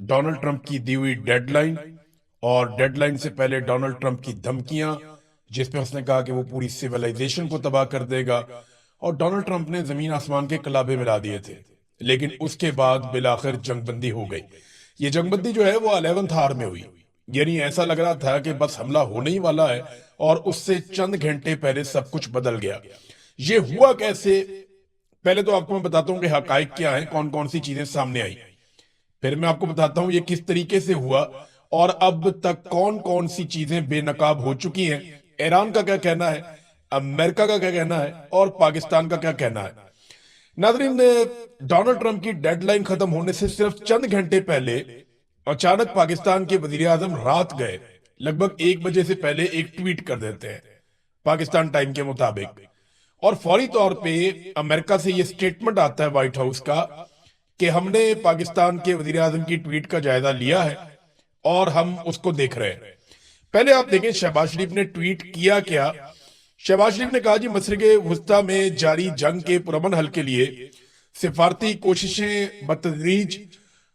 Donald Trump की दी हुई deadline और डेडलाइन से पहले डोनाल्ड ट्रंप की धमकियां, जिसमें उसने कहा कि वो पूरी सिविलाइजेशन को तबाह कर देगा। और डोनाल्ड ट्रंप ने जमीन आसमान के कलाबे मिला दिए थे। लेकिन उसके बाद बिलाखिर जंगबंदी हो गई। ये जंगबंदी जो है वो 11th आवर में हुई। यानी ऐसा लग रहा था कि बस हमला होने ही वाला है, और उससे चंद घंटे पहले सब कुछ बदल गया। ये हुआ कैसे? पहले तो आपको मैं बताता हूँ कि हकाइक क्या है, कौन कौन सी चीजें सामने आई। फिर मैं आपको बताता हूँ ये किस तरीके से हुआ, और अब तक कौन कौन सी चीजें बेनकाब हो चुकी हैं। ईरान का क्या कहना है, अमेरिका का क्या कहना है, और पाकिस्तान का क्या कहना है। नाजरीन, डोनाल्ड ट्रंप की डेडलाइन खत्म होने से सिर्फ चंद घंटे पहले अचानक पाकिस्तान के वजीर आजम रात गए लगभग 1 बजे से पहले एक ट्वीट कर देते हैं पाकिस्तान टाइम के मुताबिक। और फौरी तौर पे अमेरिका से ये स्टेटमेंट आता है व्हाइट हाउस का कि हमने पाकिस्तान के वजीर आजम की ट्वीट का जायजा लिया है और हम उसको देख रहे हैं। पहले आप देखें शहबाज शरीफ ने ट्वीट किया क्या। शहबाज शरीफ ने कहा जी, मशरिक़े वुस्ता में जारी जंग के पुरअमन हल के लिए सिफारती कोशिशें बतदरीज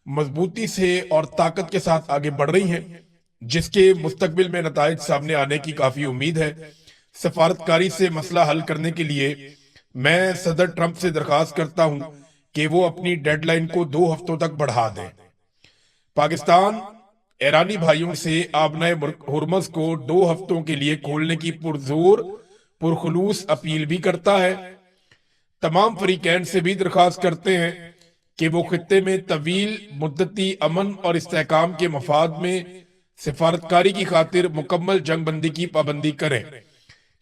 मजबूती से और ताकत के साथ आगे बढ़ रही हैं, जिसके मुस्तकबिल में नताइज सामने आने की काफी उम्मीद है। सफारतकारी से मसला हल करने के लिए मैं सदर ट्रंप से दरखास्त करता हूं कि वो अपनी डेडलाइन को 2 हफ्तों तक बढ़ा दें। पाकिस्तान ईरानी भाइयों से आबनाए हुर्मस को 2 हफ्तों के लिए खोलने की पुरजोर पुरखुलूस अपील भी करता है। तमाम फरीकैन से भी दरखास्त करते हैं कि वो खित्ते में तवील मुद्दती अमन और इस्तेहकाम के मफाद में सिफारतकारी की खातिर मुकम्मल जंगबंदी की पाबंदी करें।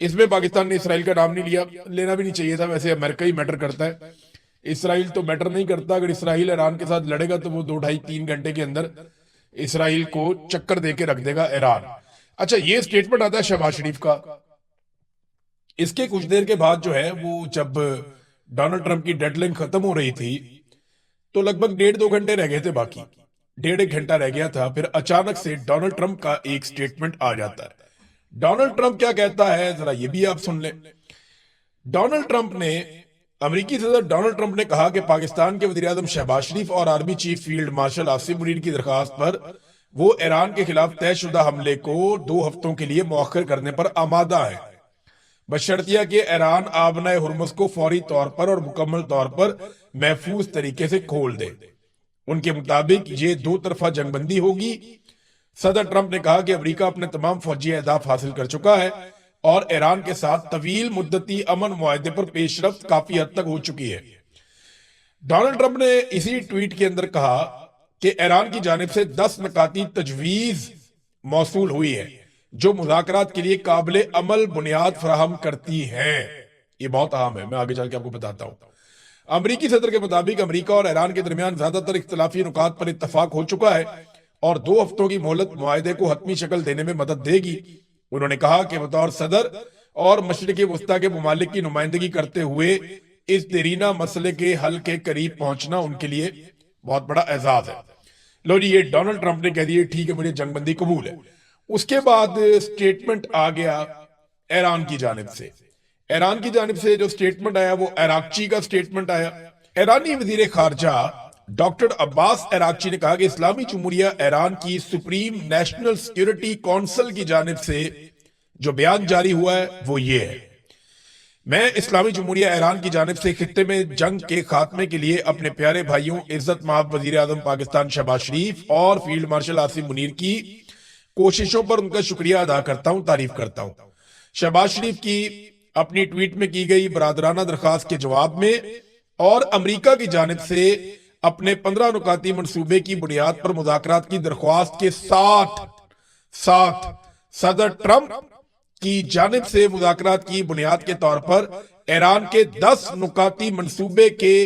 इसमें पाकिस्तान ने इसराइल का नाम नहीं लिया, लेना भी नहीं चाहिए था। वैसे अमेरिका ही मैटर करता है, इसराइल तो मैटर नहीं करता। अगर इसराइल ईरान के साथ लड़ेगा तो वो 2 ढाई 3 घंटे के अंदर इसराइल को चक्कर देके रख देगा ईरान। अच्छा, ये स्टेटमेंट आता है शहबाज शरीफ का। इसके कुछ देर के बाद जो है वो, जब डोनाल्ड ट्रंप की डेडलाइन खत्म हो रही थी तो लगभग 1.5 2 घंटे रह गए थे, बाकी 1.5 1 घंटा रह गया था। फिर अचानक से डोनाल्ड ट्रंप का एक स्टेटमेंट आ जाता है। डोनाल्ड ट्रंप क्या कहता है, जरा ये भी आप सुन लें। डोनाल्ड ट्रंप ने अमेरिकी सदर डोनाल्ड ट्रंप ने कहा कि पाकिस्तान के वजीर आजम शहबाज शरीफ और army chief field marshal Asim Munir की दरखास्त पर वो ईरान के खिलाफ तयशुदा हमले को 2 हफ्तों के लिए मौखर करने पर आमादा है, बशर्तिया कि ईरान आबनाए हुर्मुज को फौरी तौर पर और मुकम्मल तौर पर महफूज तरीके से खोल दे। उनके मुताबिक ये 2 तरफा जंगबंदी होगी। सदर ट्रंप ने कहा कि अमेरिका अपने तमाम फौजी अहदाफ हासिल कर चुका है और ईरान के साथ तवील मुद्दती अमन मुआहदे पर पेशरफ्त काफी हद तक हो चुकी है। डोनाल्ड ट्रंप ने इसी ट्वीट के अंदर कहा कि ईरान की जानिब से 10 नकाती तजवीज मौसूल हुई है जो मुज़ाकरात के लिए काबिल अमल बुनियाद फराहम करती है। ये बहुत अहम है, मैं आगे चल के आपको बताता हूं। अमरीकी सदर के मुताबिक अमरीका और ईरान के दरमियान ज्यादातर इख्तलाफी नुकात पर इत्तफाक हो चुका है और 2 हफ्तों की मोहलत मुआहदे को हतमी शक्ल देने में मदद देगी। उन्होंने कहा कि बतौर सदर और मशरिक़ वस्ता के ममालिक की नुमाइंदगी करते हुए इस देरीना मसले के हल के करीब पहुंचना उनके लिए बहुत बड़ा एजाज है। लो जी, ये डोनाल्ड ट्रंप ने कह दिया ठीक है, मुझे जंगबंदी कबूल है। उसके बाद स्टेटमेंट आ गया ईरान की जानिब से। ईरान की जानिब से जो स्टेटमेंट आया वो इराकची का स्टेटमेंट आया। ईरानी वजीर खारजा डॉक्टर अब्बास इराकची ने कहा कि इस्लामी जमहूरिया ईरान की सुप्रीम नेशनल सिक्योरिटी काउंसिल की जानिब से जो बयान जारी हुआ है वो ये है, मैं इस्लामी जमहूरिया ईरान की जानिब से खित्ते में जंग के खात्मे के लिए अपने प्यारे भाइयों इज्जत माब वजीर आजम पाकिस्तान शहबाज शरीफ और फील्ड मार्शल आसिम मुनीर की कोशिशों पर उनका शुक्रिया अदा करता हूं, तारीफ करता हूं। शहबाज शरीफ की अपनी ट्वीट में की गई बरादराना दरखास्त के जवाब में और अमेरिका की जानिब से अपने 15 नुकाती मंसूबे की बुनियाद पर मुज़ाकरात की दरख्वास्त के साथ साथ सदर ट्रंप की जानिब से मुज़ाकरात की बुनियाद के तौर पर ईरान के 10 नुकाती मंसूबे के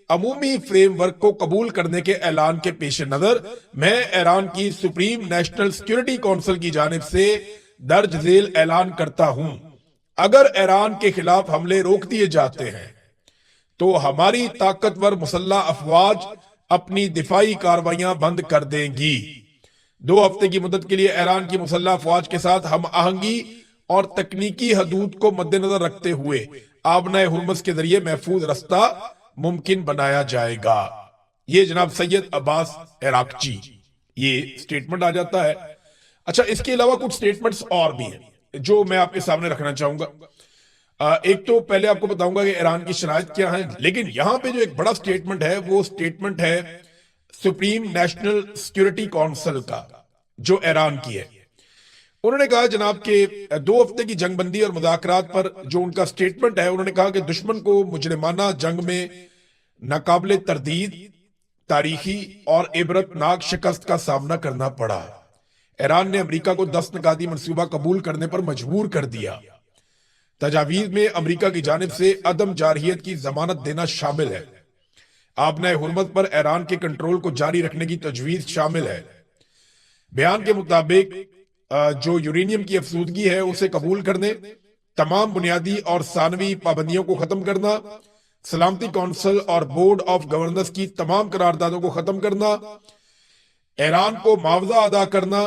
अमूमी फ्रेमवर्क को कबूल करने के ऐलान के पेश नजर मैं ईरान की सुप्रीम नेशनल सिक्योरिटी काउंसिल की जानिब से दर्ज झेल ऐलान करता हूं, अगर ईरान के खिलाफ हमले रोक दिए जाते हैं तो हमारी ताकतवर मुसल्ला अफवाज अपनी दिफाई कार्रवाइयां बंद कर देंगी। 2 हफ्ते की मुद्दत के लिए ईरान की मुसल्ला अफवाज के साथ हम आहंगी और तकनीकी हदूद को मद्देनजर रखते हुए आबनाए हुर्मुज के जरिए महफूज रास्ता मुमकिन बनाया जाएगा। ये जनाब सैयद अब्बास इराकची। ये स्टेटमेंट आ जाता है। अच्छा, इसके अलावा कुछ स्टेटमेंट्स और भी हैं जो मैं आपके सामने रखना चाहूंगा। एक तो पहले आपको बताऊंगा कि ईरान की शराइत क्या है, लेकिन यहां पे जो एक बड़ा स्टेटमेंट है वो स्टेटमेंट है सुप्रीम नेशनल सिक्योरिटी काउंसिल का, जो ईरान की है। उन्होंने कहा जनाब के 2 हफ्ते की जंगबंदी और मुज़ाकरात पर जो उनका स्टेटमेंट है, उन्होंने कहा कि दुश्मन को मुजरिमाना जंग में नाकाबिले तरदीद, तारीखी और इबरतनाक शिकस्त का सामना करना पड़ा। ईरान ने अमेरिका को 10 निकाती मंसूबा कबूल करने पर मजबूर कर दिया। तजावीज में अमेरिका की जानिब से अदम जारहियत की जमानत देना शामिल है। आबनाए हुर्मत पर ईरान के कंट्रोल को जारी रखने की तजवीज शामिल है। बयान के मुताबिक जो यूरेनियम की अफसूदगी है उसे कबूल करने, तमाम बुनियादी और सानवी पाबंदियों को खत्म करना, सलामती काउंसिल और बोर्ड ऑफ गवर्नर्स की तमाम करारदादों को खत्म करना, ईरान को मुआवजा अदा करना,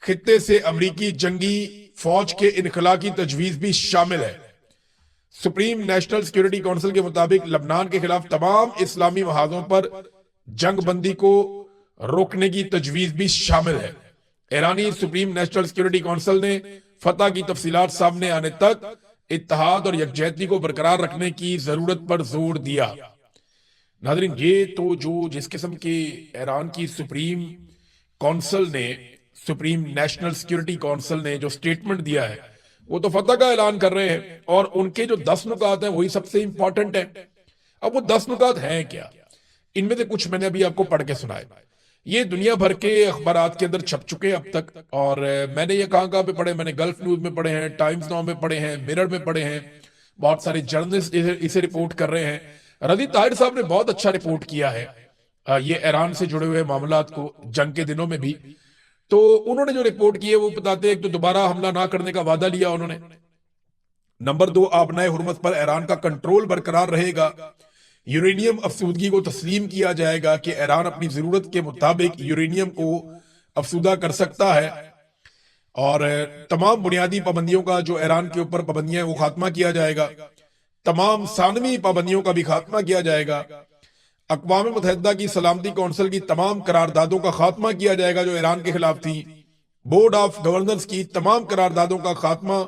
खित्ते से अमरीकी जंगी फौज के इनखला की तजवीज भी शामिल है। सुप्रीम नेशनल सिक्योरिटी काउंसिल के मुताबिक लबनान के खिलाफ तमाम इस्लामी महाजों पर जंगबंदी को रोकने की तजवीज भी शामिल है। ईरानी सुप्रीम नेशनल सिक्योरिटी काउंसिल ने फतह की तफसीलात सामने आने तक इत्तेहाद और यकजहती को बरकरार रखने की जरूरत पर जोर दिया। नाज़रीन, ये तो जो जिस किस्म के ईरान की सुप्रीम काउंसिल ने, सुप्रीम नेशनल सिक्योरिटी काउंसिल ने जो स्टेटमेंट दिया है, वो तो फतह का ऐलान कर रहे हैं और उनके जो 10 नुकात हैं वही सबसे इंपॉर्टेंट है। अब वो 10 नुकात हैं क्या? इनमें से कुछ मैंने अभी आपको पढ़ के सुनाए। ये दुनिया भर के अखबारात के अंदर छप चुके हैं अब तक, और मैंने ये कहाँ पे पढ़े, मैंने गल्फ न्यूज में पढ़े हैं, टाइम्स नाउ में पढ़े हैं, मिरर में पढ़े हैं, बहुत सारे जर्नलिस्ट इसे रिपोर्ट कर रहे हैं। रज़ी ताहिर साहब ने बहुत अच्छा रिपोर्ट किया है ये ईरान से जुड़े हुए मामलात को, जंग के दिनों में भी। तो उन्होंने जो रिपोर्ट की है वो बताते हैं, एक तो दोबारा हमला ना करने का वादा लिया उन्होंने। नंबर 2, आबनाए हुर्मत पर ईरान का कंट्रोल बरकरार रहेगा। यूरेनियम अफसूदगी को तस्लीम किया जाएगा कि ईरान अपनी जरूरत के मुताबिक यूरेनियम को अफसूदा कर सकता है, और तमाम बुनियादी पाबंदियों का जो ईरान के ऊपर पाबंदियां वो खात्मा किया जाएगा। तमाम सानवी पाबंदियों का भी खात्मा किया जाएगा। अक़वाम मुत्तहिदा की सलामती काउंसिल की तमाम करारदादों का खात्मा किया जाएगा जो ईरान के खिलाफ थी। बोर्ड ऑफ गवर्नर्स की तमाम करारदादों का खात्मा,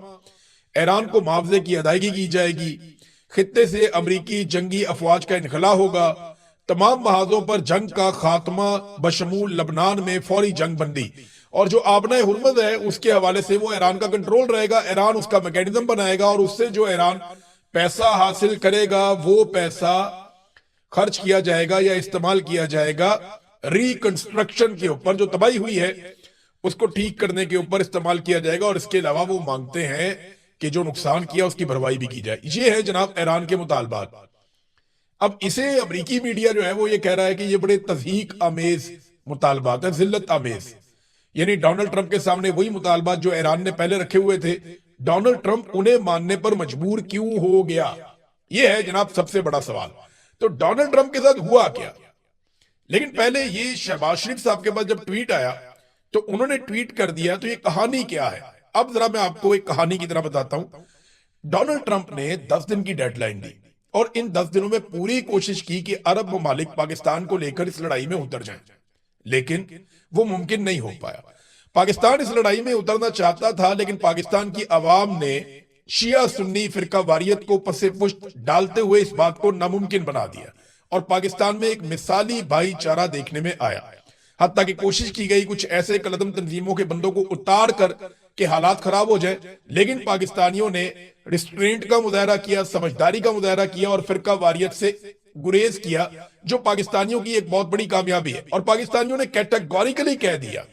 ईरान को मुआवजे की अदायगी की जाएगी। खित्ते से अमरीकी जंगी अफवाज का इनखला होगा। तमाम महाजों पर जंग का खात्मा बशमूल लबनान में फौरी जंग बंदी, और जो आबनाए हुर्मत है उसके हवाले से वो ईरान का कंट्रोल रहेगा। ईरान उसका मैकेनिज्म बनाएगा और उससे जो ईरान पैसा हासिल करेगा वो पैसा खर्च किया जाएगा या इस्तेमाल किया जाएगा रिकंस्ट्रक्शन के ऊपर। जो तबाही हुई है उसको ठीक करने के ऊपर इस्तेमाल किया जाएगा, और इसके अलावा वो मांगते हैं कि जो नुकसान किया उसकी भरपाई भी की जाए। ये है जनाब ईरान के मुतालबात। अब इसे अमरीकी मीडिया जो है वो ये कह रहा है कि ये बड़े तज़हीक आमेज मुतालबात है, जिल्लत आमेज। यानी डोनाल्ड ट्रंप के सामने वही मुतालबात जो ईरान ने पहले रखे हुए थे, डोनाल्ड ट्रंप उन्हें मानने पर मजबूर क्यों हो गया? ये है जनाब सबसे बड़ा सवाल। तो डोनाल्ड ट्रंप के साथ हुआ क्या? लेकिन पहले ये शहबाज शरीफ साहब के पास जब ट्वीट आया तो उन्होंने ट्वीट कर दिया, तो ये कहानी क्या है? अब जरा मैं आपको एक कहानी की तरह बताता हूं। डोनाल्ड ट्रंप ने 10 दिन की डेडलाइन दी और इन 10 दिनों में पूरी कोशिश की कि अरब ममालिक पाकिस्तान को लेकर इस लड़ाई में उतर जाएं, लेकिन वो मुमकिन नहीं हो पाया। पाकिस्तान इस लड़ाई में उतरना चाहता था, लेकिन पाकिस्तान की आवाम ने शिया सुन्नी फिरका वारियत को पसे पुष्ट डालते हुए इस बात को नामुमकिन बना दिया, और पाकिस्तान में एक मिसाली भाईचारा देखने में आया। हत्ता कि कोशिश की गई कुछ ऐसे कलदम तंजीमों के बंदों को उतार कर के हालात खराब हो जाए, लेकिन पाकिस्तानियों ने रिस्ट्रेंट का मुजाहरा किया, समझदारी का मुजाहरा किया और फिरका वारियत से गुरेज किया, जो पाकिस्तानियों की एक बहुत बड़ी कामयाबी है। और पाकिस्तानियों ने कैटेगोरिकली कह दिया,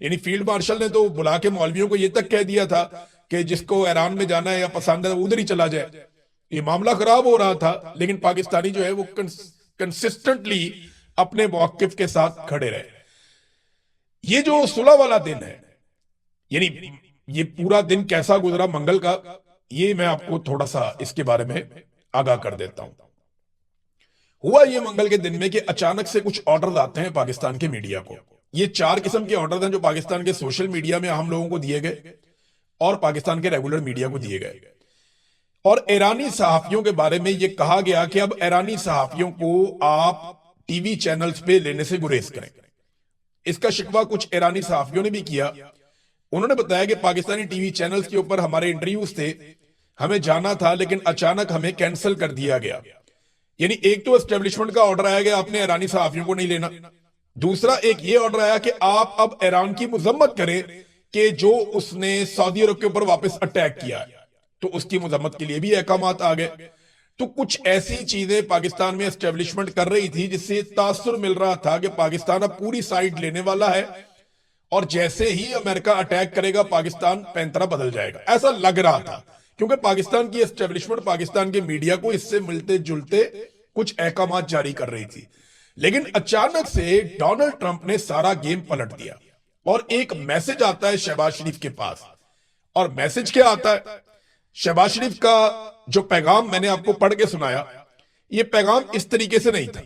यानी फील्ड मार्शल ने तो बुला के मौलवियों को यह तक कह दिया था कि जिसको ईरान में जाना है या पसंद है उधर ही चला जाए। ये मामला खराब हो रहा था, लेकिन पाकिस्तानी जो है वो कंसिस्टेंटली अपने मौकिफ के साथ खड़े रहे। ये जो सुलह वाला दिन है, यानी ये पूरा दिन कैसा गुजरा मंगल का, ये मैं आपको थोड़ा सा इसके बारे में आगाह कर देता हूं। हुआ ये मंगल के दिन में कि अचानक से कुछ ऑर्डर आते हैं पाकिस्तान के मीडिया को। ये 4 किस्म के ऑर्डर हैं जो पाकिस्तान के सोशल मीडिया में हम लोगों को दिए गए और पाकिस्तान के रेगुलर मीडिया को दिए गए। और ईरानी सहाफियों के बारे में यह कहा गया कि अब ईरानी सहाफियों को आप टीवी चैनल्स पे लेने से गुरेज करें। इसका शिकवा कुछ ईरानी सहाफियों ने भी किया। उन्होंने बताया कि पाकिस्तानी टीवी चैनल्स के ऊपर हमारे इंटरव्यूज थे, हमें जाना था लेकिन अचानक हमें कैंसिल कर दिया गया। यानी एक तो एस्टेब्लिशमेंट का ऑर्डर आया कि आपने ईरानी सहाफियों को नहीं लेना, दूसरा एक ये ऑर्डर आया कि आप अब ईरान की मजम्मत करें कि जो उसने सऊदी अरब के ऊपर वापस अटैक किया है, तो उसकी मजम्मत के लिए भी अहकामात आ गए। तो कुछ ऐसी चीजें पाकिस्तान में एस्टेब्लिशमेंट कर रही थी जिससे तासुर मिल रहा था कि पाकिस्तान अब पूरी साइड लेने वाला है और जैसे ही अमेरिका अटैक करेगा पाकिस्तान पैंतरा बदल जाएगा, ऐसा लग रहा था। क्योंकि पाकिस्तान की एस्टेब्लिशमेंट पाकिस्तान के मीडिया को इससे मिलते जुलते कुछ अहकामात जारी कर रही थी। लेकिन अचानक से डोनाल्ड ट्रंप ने सारा गेम पलट दिया और एक मैसेज आता है शहबाज शरीफ के पास। और मैसेज क्या आता है? शहबाज शरीफ का जो पैगाम मैंने आपको पढ़ के सुनाया, ये पैगाम इस तरीके से नहीं था।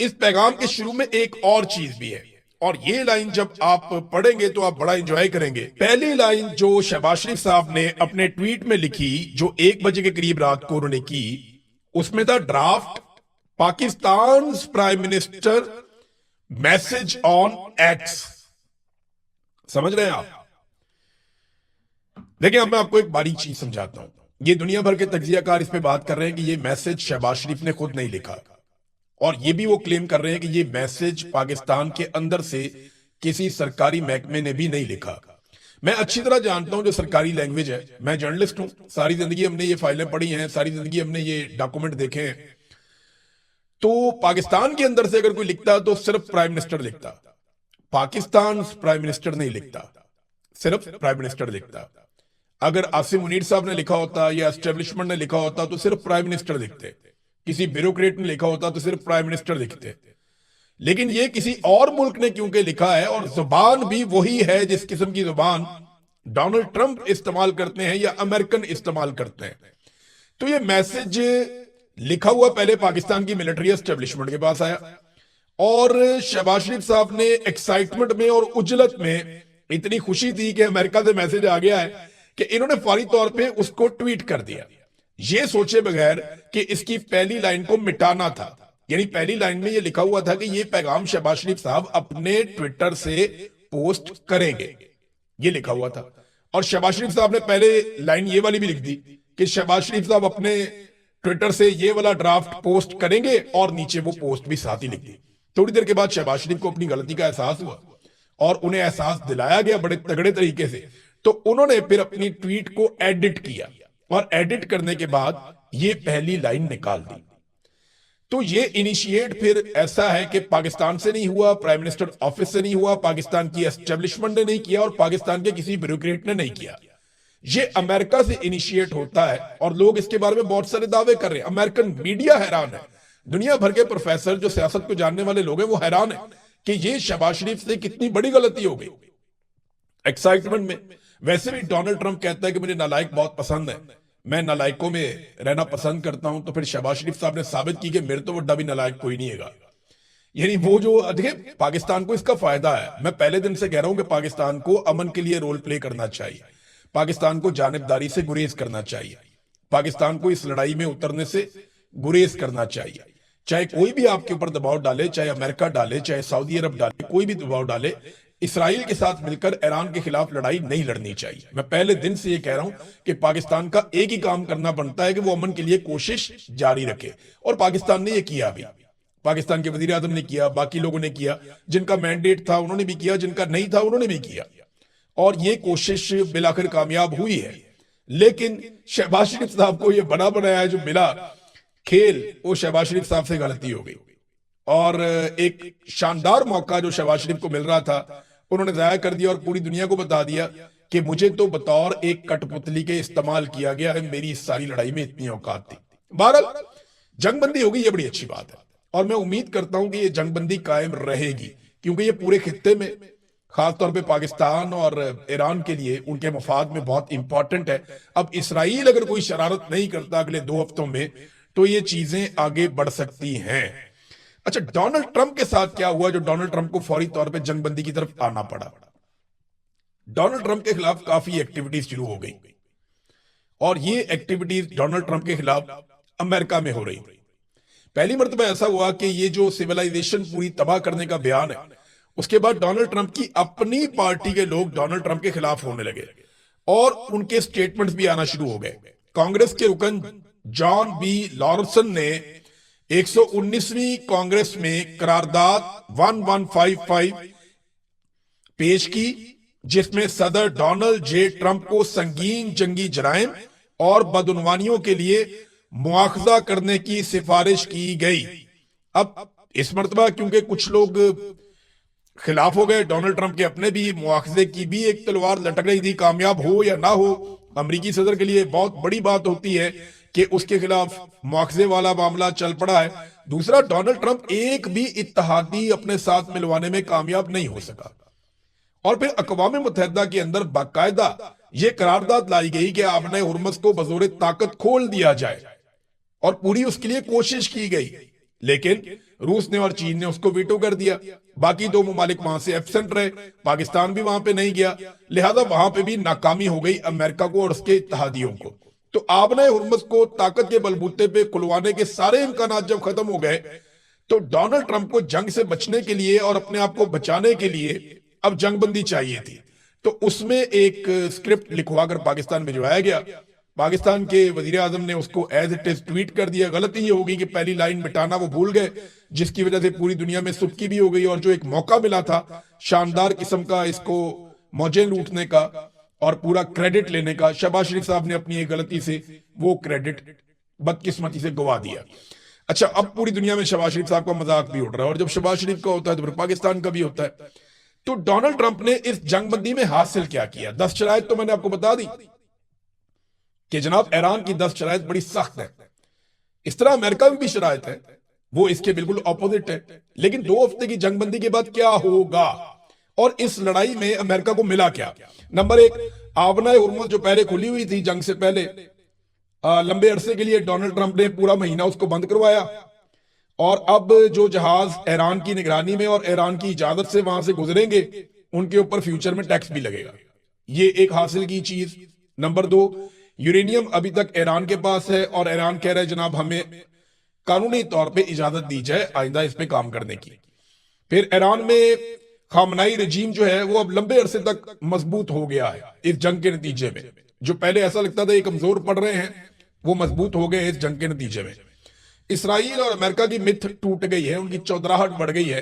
इस पैगाम के शुरू में एक और चीज भी है और ये लाइन जब आप पढ़ेंगे तो आप बड़ा एंजॉय करेंगे। पहली लाइन जो शहबाज शरीफ साहब ने अपने ट्वीट में लिखी, जो 1 बजे के करीब रात को उन्होंने की, उसमें था draft Pakistan prime minister message on x. समझ रहे हैं आप? देखिए, अब मैं आपको एक बारीक चीज समझाता हूं। ये दुनिया भर के तज्जियाकार इस पे बात कर रहे हैं कि ये मैसेज शहबाज शरीफ ने खुद नहीं लिखा, और ये भी वो क्लेम कर रहे हैं कि ये मैसेज पाकिस्तान के अंदर से किसी सरकारी महकमे ने भी नहीं लिखा। मैं अच्छी तरह जानता हूं जो सरकारी लैंग्वेज है, मैं जर्नलिस्ट हूं, सारी जिंदगी हमने ये फाइलें पढ़ी हैं, सारी जिंदगी हमने ये डॉक्यूमेंट देखे हैं। तो पाकिस्तान के अंदर से अगर कोई लिखता तो सिर्फ प्राइम मिनिस्टर लिखता, पाकिस्तान प्राइम मिनिस्टर नहीं लिखता, सिर्फ प्राइम मिनिस्टर लिखता। अगर आसिम मुनीर साहब ने लिखा होता या एस्टेब्लिशमेंट ने लिखा होता तो सिर्फ प्राइम मिनिस्टर लिखते, किसी ब्यूरोक्रेट ने लिखा होता तो सिर्फ प्राइम मिनिस्टर लिखते। लेकिन ये किसी और मुल्क ने क्योंकि लिखा है, और जुबान भी वही है जिस किस्म की जुबान डोनाल्ड ट्रंप इस्तेमाल करते हैं या अमेरिकन इस्तेमाल करते हैं, तो ये मैसेज लिखा हुआ पहले पाकिस्तान की मिलिट्री एस्टेब्लिशमेंट के पास आया, और शहबाज शरीफ साहब ने एक्साइटमेंट में और उजलत में इतनी खुशी थी कि अमेरिका से मैसेज आ गया है कि इन्होंने फौरी तौर पे उसको ट्वीट कर दिया, ये सोचे बगैर कि इसकी पहली लाइन को मिटाना था। यानी पहली लाइन में ये लिखा हुआ था कि ये पैगाम शहबाज शरीफ साहब अपने ट्विटर से पोस्ट करेंगे, ये लिखा हुआ था। और शहबाज शरीफ साहब ने पहले लाइन ये वाली भी लिख दी कि शहबाज शरीफ साहब अपने ट्विटर से ये वाला ड्राफ्ट पोस्ट करेंगे, और नीचे वो पोस्ट भी साथ ही लिख दी। थोड़ी देर के बाद शहबाज शरीफ को अपनी गलती का एहसास हुआ और उन्हें एहसास दिलाया गया बड़े तगड़े तरीके से, तो उन्होंने फिर अपनी ट्वीट को एडिट किया, और एडिट करने के बाद ये पहली लाइन निकाल दी। तो ये इनिशिएट फिर ऐसा है कि पाकिस्तान से नहीं हुआ, प्राइम मिनिस्टर ऑफिस से नहीं हुआ, पाकिस्तान की एस्टेब्लिशमेंट ने नहीं किया, और पाकिस्तान के किसी ब्यूरोक्रेट ने नहीं किया। ये अमेरिका से इनिशिएट होता है, और लोग इसके बारे में बहुत सारे दावे कर रहे हैं। अमेरिकन मीडिया हैरान है, दुनिया भर के प्रोफेसर जो सियासत को जानने वाले लोग हैं वो हैरान है कि ये शहबाज शरीफ से कितनी बड़ी गलती हो गई एक्साइटमेंट में। वैसे भी डोनाल्ड ट्रंप कहता है कि मुझे नालायक बहुत पसंद है, मैं नालायकों में रहना पसंद करता हूं, तो फिर शहबाज शरीफ साहब ने साबित की कि मेरे तो बड़ा भी नालायक कोई नहीं है। यानी वो जो देखिए, पाकिस्तान को इसका फायदा है। मैं पहले दिन से कह रहा हूं कि पाकिस्तान को अमन के लिए रोल प्ले करना चाहिए, पाकिस्तान को जानिबदारी से गुरेज करना चाहिए, पाकिस्तान को इस लड़ाई में उतरने से गुरेज करना चाहिए। चाहे कोई भी आपके ऊपर दबाव डाले, चाहे अमेरिका डाले, चाहे सऊदी अरब डाले, कोई भी दबाव डाले, इसराइल के साथ मिलकर ईरान के खिलाफ लड़ाई नहीं लड़नी चाहिए। मैं पहले दिन से ये कह रहा हूं कि पाकिस्तान का एक ही काम करना बनता है कि वो अमन के लिए कोशिश जारी रखे, और पाकिस्तान ने ये किया भी। पाकिस्तान के वजीर आजम ने किया, बाकी लोगों ने किया, जिनका मैंडेट था उन्होंने भी किया, जिनका नहीं था उन्होंने भी किया, और ये कोशिश बिलाखिर कामयाब हुई है। लेकिन शहबाज शरीफ साहब को ये बना बनाया जो मिला खेल, वो शहबाज शरीफ साहब से गलती हो गई, और एक शानदार मौका जो शहबाज शरीफ को मिल रहा था उन्होंने जाया कर दिया, और पूरी दुनिया को बता दिया कि मुझे तो बतौर एक कठपुतली के इस्तेमाल किया गया है, मेरी इस सारी लड़ाई में इतनी औकात थी। बहरहाल जंगबंदी होगी, ये बड़ी अच्छी बात है, और मैं उम्मीद करता हूं कि ये जंगबंदी कायम रहेगी, क्योंकि ये पूरे खित्ते में, खासतौर पे पाकिस्तान और ईरान के लिए, उनके मफाद में बहुत इंपॉर्टेंट है। अब इसराइल अगर कोई शरारत नहीं करता अगले 2 हफ्तों में, तो ये चीजें आगे बढ़ सकती हैं। अच्छा, डोनाल्ड ट्रंप के साथ क्या हुआ जो डोनाल्ड ट्रंप को फौरी तौर पे जंगबंदी की तरफ आना पड़ा? डोनाल्ड ट्रंप के खिलाफ काफी एक्टिविटीज शुरू हो गई, और ये एक्टिविटीज डोनाल्ड ट्रंप के खिलाफ अमेरिका में हो रही। पहली मर्तबा ऐसा हुआ कि ये जो सिविलाइजेशन पूरी तबाह करने का बयान है, उसके बाद डोनाल्ड ट्रंप की अपनी पार्टी के लोग डोनाल्ड ट्रंप के खिलाफ होने लगे और उनके स्टेटमेंट्स भी आना शुरू हो गए। कांग्रेस के रुकन जॉन बी लॉर्सन ने 119वीं कांग्रेस में करारदाद 1155 पेश की, जिसमें सदर डोनाल्ड जे ट्रंप को संगीन जंगी जराइम और बदउनवानियों के लिए मुआखजा करने की सिफारिश की गई। अब इस मर्तबा क्योंकि कुछ लोग खिलाफ हो गए, डोनाल्ड ट्रंप के अपने भी मुआखजे की भी एक तलवार लटक रही थी, कामयाब हो या ना हो। अमेरिकी सदर के लिए बहुत बड़ी बात होती है कि उसके खिलाफ मुआखजे वाला मामला चल पड़ा है। दूसरा, डोनाल्ड ट्रंप एक भी इत्तेहादी अपने साथ मिलवाने में कामयाब नहीं हो सका और फिर अक़वाम मुत्तहिदा के अंदर बाकायदा यह करारदाद लाई गई कि आपने हुर्मुज़ को बज़ोरे ताकत खोल दिया जाए और पूरी उसके लिए कोशिश की गई, लेकिन रूस ने और चीन ने उसको वीटो कर दिया। बाकी दो मुमालिक वहां से एब्सेंट रहे, पाकिस्तान भी वहां पे नहीं गया, लिहाजा वहां पे भी नाकामी हो गई अमेरिका को और उसके इत्तेहादियों को। तो आपने हुर्मुज़ को ताकत के बलबूते पे खुलवाने के सारे इम्कान जब खत्म हो गए तो डोनाल्ड ट्रंप को जंग से बचने के लिए और अपने आप को बचाने के लिए अब जंगबंदी चाहिए थी। तो उसमें एक स्क्रिप्ट लिखवाकर पाकिस्तान में भिजवाया गया। पाकिस्तान के वजीर आजम ने उसको एज इट इज ट्वीट कर दिया। गलती ये होगी कि पहली लाइन मिटाना वो भूल गए, जिसकी वजह से पूरी दुनिया में सुबकी भी हो गई और जो एक मौका मिला था शानदार किस्म का इसको मौजें लूटने का और पूरा क्रेडिट लेने का, शहबाज शरीफ साहब ने अपनी एक गलती से वो क्रेडिट बदकिस्मती से गवा दिया। अच्छा, अब पूरी दुनिया में शहबाज शरीफ साहब का मजाक भी उड़ रहा है और जब शहबाज शरीफ का होता है तो फिर पाकिस्तान का भी होता है। तो डोनाल्ड ट्रंप ने इस जंगबंदी में हासिल क्या किया? 10 शराइत तो मैंने आपको बता दी कि जनाब ईरान की 10 शराइत बड़ी सख्त है। इस तरह अमेरिका में भी शराइत है, वो इसके बिल्कुल ऑपोजिट है। लेकिन 2 हफ्ते की जंगबंदी के बाद क्या होगा और इस लड़ाई में अमेरिका को मिला क्या? नंबर 1, आबनाए हुर्मुज़ जो पहले खुली हुई थी जंग से पहले, लंबे अरसे के लिए डोनाल्ड ट्रंप ने पूरा महीना उसको बंद करवाया और अब जो जहाज ईरान की निगरानी में और ईरान की इजाजत से वहां से गुजरेंगे उनके ऊपर फ्यूचर में टैक्स भी लगेगा। ये एक हासिल की चीज। नंबर 2, यूरेनियम अभी तक ईरान के पास है और ईरान कह रहा है जनाब हमें कानूनी तौर पे इजाजत दी जाए आइंदा इस पे काम करने की। फिर ईरान में खामनाई रजीम जो है वो अब लंबे अरसे तक मजबूत हो गया है इस जंग के नतीजे में। जो पहले ऐसा लगता था ये कमजोर पड़ रहे हैं, वो मजबूत हो गए इस जंग के नतीजे में। इसराइल और अमेरिका की मिथ टूट गई है, उनकी चौधराहट बढ़ गई है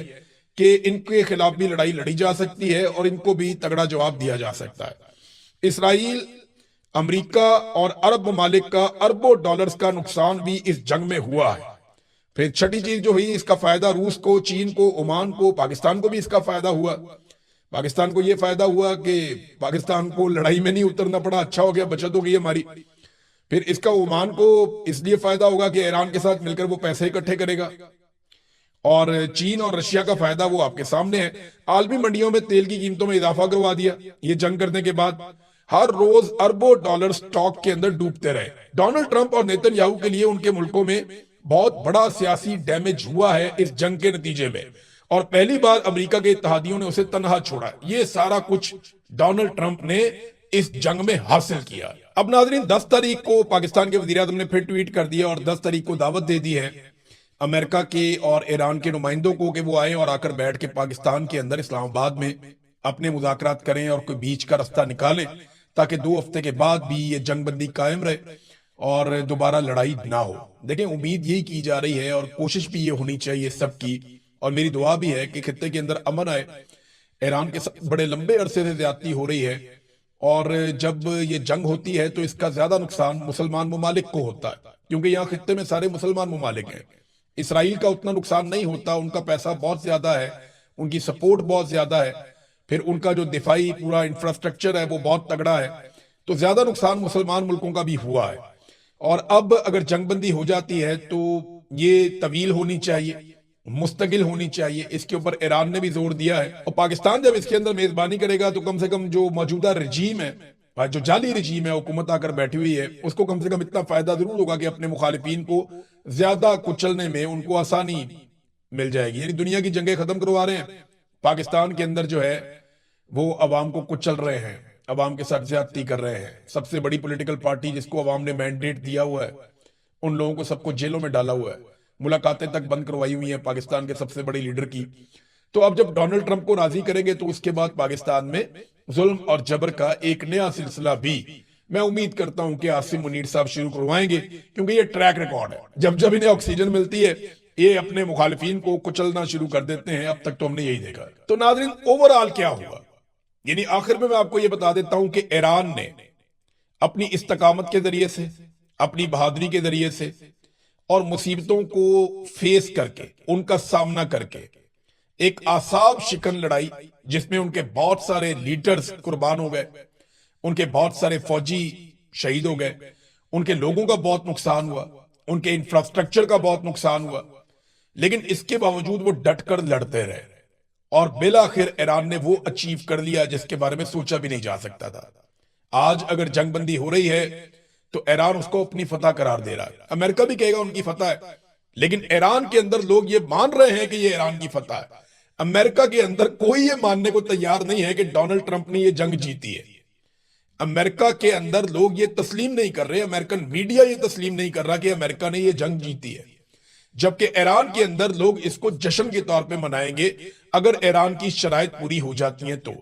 कि इनके खिलाफ भी लड़ाई लड़ी जा सकती है और इनको भी तगड़ा जवाब दिया जा सकता है। इसराइल, अमेरिका और अरब ममालिक का अरबों डॉलर्स का नुकसान भी इस जंग में हुआ है। फिर छठी चीज जो हुई, इसका फायदा रूस को, चीन को, ओमान को, पाकिस्तान को भी इसका फायदा हुआ। पाकिस्तान को यह फायदा हुआ कि पाकिस्तान को लड़ाई में नहीं उतरना पड़ा, अच्छा हो गया, बचत हो गई हमारी। फिर इसका ओमान को इसलिए फायदा होगा कि ईरान के साथ मिलकर वो पैसे इकट्ठे करेगा और चीन और रशिया का फायदा वो आपके सामने है। आलमी मंडियों में तेल की कीमतों में इजाफा करवा दिया ये जंग करने के बाद। हर रोज अरबों डॉलर स्टॉक के अंदर डूबते रहे। डोनाल्ड ट्रंप और नेतन्याहू के लिए उनके मुल्कों में बहुत बड़ा सियासी डैमेज हुआ है इस जंग के नतीजे में और पहली बार अमेरिका के इत्तेहादियों ने उसे तनहा छोड़ा। ये सारा कुछ डोनाल्ड ट्रंप ने इस जंग में हासिल किया। अब नाज़रीन, 10 तारीख को पाकिस्तान के वज़ीर आज़म ने फिर ट्वीट कर दिया और 10 तारीख को दावत दे दी है अमेरिका के और ईरान के नुमाइंदों को कि वो आए और आकर बैठ के पाकिस्तान के अंदर इस्लामाबाद में अपने मुज़ाकरात करें और कोई बीच का रास्ता निकालें ताकि 2 हफ्ते के बाद भी ये जंगबंदी कायम रहे और दोबारा लड़ाई ना हो। देखें, उम्मीद यही की जा रही है और कोशिश भी ये होनी चाहिए सबकी और मेरी दुआ भी है कि खित्ते के अंदर अमन आए। ईरान के साथ बड़े लंबे अरसे से ज्यादती हो रही है और जब ये जंग होती है तो इसका ज्यादा नुकसान मुसलमान ममालिक को होता है क्योंकि यहाँ खित्ते में सारे मुसलमान ममालिक हैं। इसराइल का उतना नुकसान नहीं होता, उनका पैसा बहुत ज्यादा है, उनकी सपोर्ट बहुत ज्यादा है, फिर उनका जो दिफाई पूरा इंफ्रास्ट्रक्चर है वो बहुत तगड़ा है, तो ज्यादा नुकसान मुसलमान मुल्कों का भी हुआ है। और अब अगर जंगबंदी हो जाती है तो ये तवील होनी चाहिए, मुस्तकिल होनी चाहिए। इसके ऊपर ईरान ने भी जोर दिया है और पाकिस्तान जब इसके अंदर मेजबानी करेगा तो कम से कम जो मौजूदा रजीम है, जो जाली रजीम है, हुकूमत आकर बैठी हुई है, उसको कम से कम इतना फायदा जरूर होगा कि अपने मुखालिफिन को ज्यादा कुचलने में उनको आसानी मिल जाएगी। यानी दुनिया की जंगें खत्म करवा रहे हैं, पाकिस्तान के अंदर जो है वो अवाम को कुचल रहे हैं, अवाम के साथ ज्यादती कर रहे हैं। सबसे बड़ी पॉलिटिकल पार्टी जिसको अवाम ने मैंडेट दिया हुआ है उन लोगों को सबको जेलों में डाला हुआ है, मुलाकातें तक बंद करवाई हुई हैं पाकिस्तान के सबसे बड़े लीडर की। तो अब जब डोनाल्ड ट्रंप को राजी करेंगे तो उसके बाद पाकिस्तान में जुल्म और जबर का एक नया सिलसिला भी मैं उम्मीद करता हूं कि आसिम मुनीर साहब शुरू करवाएंगे, क्योंकि ये ट्रैक रिकॉर्ड है। जब जब इन्हें ऑक्सीजन मिलती है ये अपने मुखालिफिन को कुचलना शुरू कर देते हैं। अब तक तो हमने यही देखा। तो नाज़रीन, ओवरऑल क्या हुआ, यानी आखिर में मैं आपको ये बता देता हूं कि ईरान ने अपनी इस्तकामत के जरिए से, अपनी बहादुरी के जरिए से और मुसीबतों को फेस करके, उनका सामना करके एक आसाब शिकन लड़ाई, जिसमें उनके बहुत सारे लीडर्स कुर्बान हो गए, उनके बहुत सारे फौजी शहीद हो गए, उनके लोगों का बहुत नुकसान हुआ, उनके इंफ्रास्ट्रक्चर का बहुत नुकसान हुआ, लेकिन इसके बावजूद वो डट कर लड़ते रहे और बिलाखिर ईरान ने वो अचीव कर लिया जिसके बारे में सोचा भी नहीं जा सकता था। आज अगर जंगबंदी हो रही है तो ईरान उसको अपनी फतह करार दे रहा है। अमेरिका भी कहेगा उनकी फतह है, लेकिन ईरान के अंदर लोग ये मान रहे हैं कि ये ईरान की फतह है। अमेरिका के अंदर कोई ये मानने को तैयार नहीं है कि डोनाल्ड ट्रंप ने ये जंग जीती है। अमेरिका के अंदर लोग ये तस्लीम नहीं कर रहे, अमेरिकन मीडिया ये तस्लीम नहीं कर रहा कि अमेरिका ने ये जंग जीती है, जबकि ईरान के अंदर लोग इसको जश्न के तौर पे मनाएंगे अगर ईरान की शराइत पूरी हो जाती हैं तो।